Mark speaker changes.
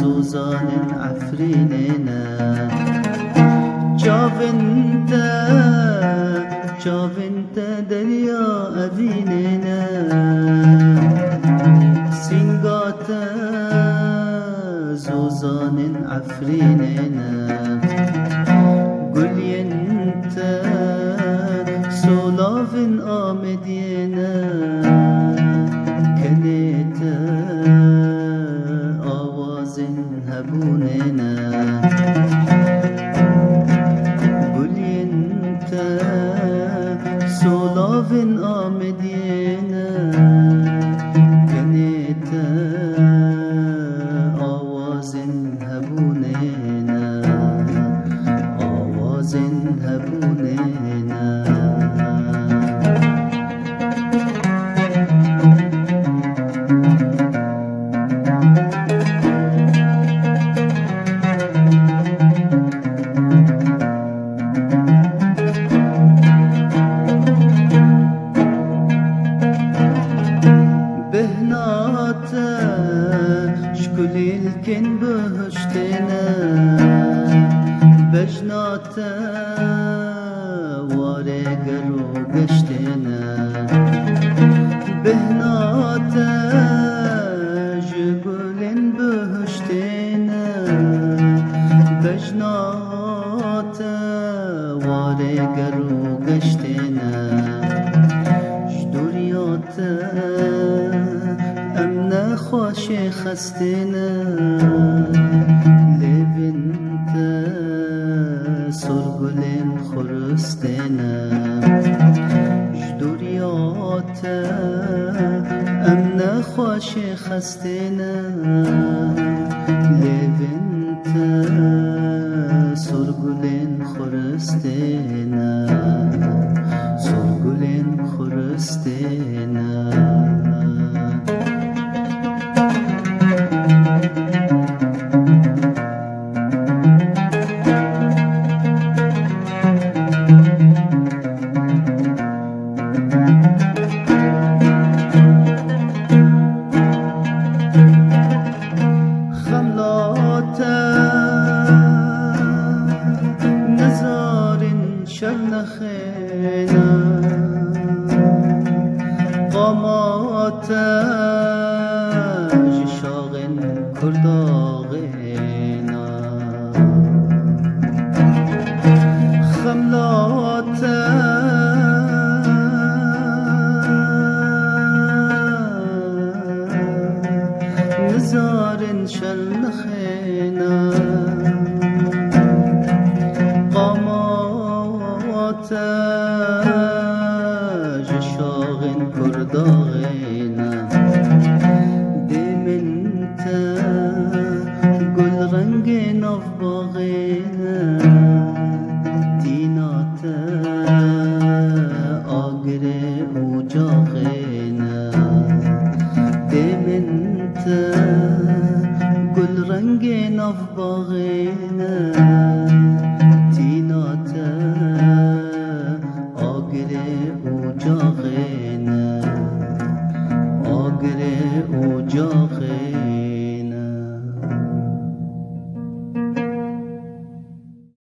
Speaker 1: سوزان عفریننا چاونتا دریا أبيننا سنگاتا زوزان عفریننا گلینتا سولاف آمدینا کنیتا آواز هبوننا گلینتا سولاف آمدینا کنیتا آواز هبوننا آواز هبوننا شكلي الكن بهشتنا بجناتا وارقر وقشتنا بهناتا جبلن بهشتنا بجناتا وارقر وقشتنا جدورياتا امنا خوش خستنا لبنتا سرگلن خرستنا جدورياتا امنا خوش خستنا لبنتا سرگلن خرستنا سرگلن خرستنا شرنخينا قاماتا جشاغن كرداغينا خملاتا نزارن شرنخينا جشاغن كرداغينا دمنتا قل رنگين افباغينا تيناتا آقري وجاغينا دمنتا قل رنگين افباغينا تيناتا آگره او جاغ